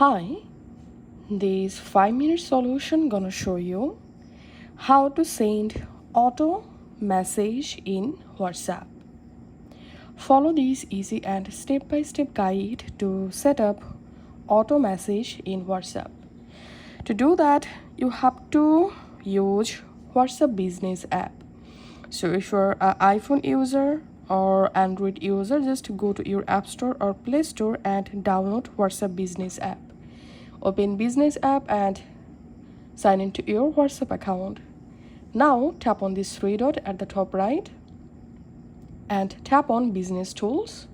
Hi, this 5-minute solution gonna show you how to send auto message in WhatsApp. Follow this easy and step-by-step guide to set up auto message in WhatsApp. To do that, you have to use WhatsApp Business app. So if you're an iPhone user or Android user, just go to your App Store or Play Store and download WhatsApp Business app. Open Business app and sign into your WhatsApp account. Now tap on this three dot at the top right and tap on Business Tools.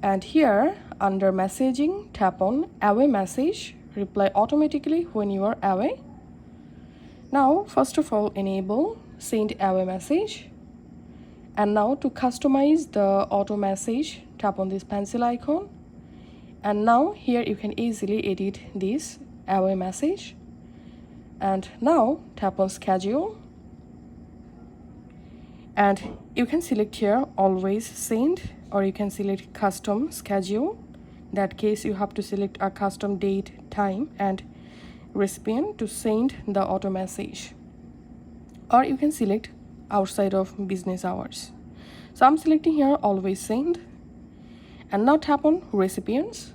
And here under Messaging, tap on Away Message. Reply automatically when you are away. Now first of all, enable Send Away Message. And now to customize the auto message, tap on this pencil icon. And now here you can easily edit this away message. And now tap on Schedule. And you can select here Always Send, or you can select Custom Schedule. In that case, you have to select a custom date, time, and recipient to send the auto message. Or you can select outside of business hours. So I'm selecting here Always Send. And now tap on Recipients.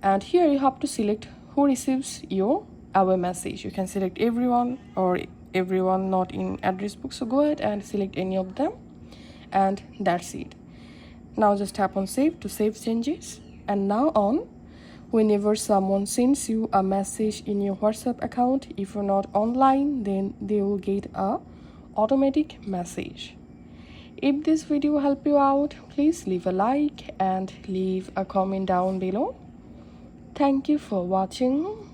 And here you have to select who receives your away message. You can select everyone or everyone not in address book. So go ahead and select any of them. And that's it. Now just tap on Save to save changes. And now on, whenever someone sends you a message in your WhatsApp account, if you're not online, then they will get a automatic message. If this video helped you out, please leave a like and leave a comment down below. Thank you for watching.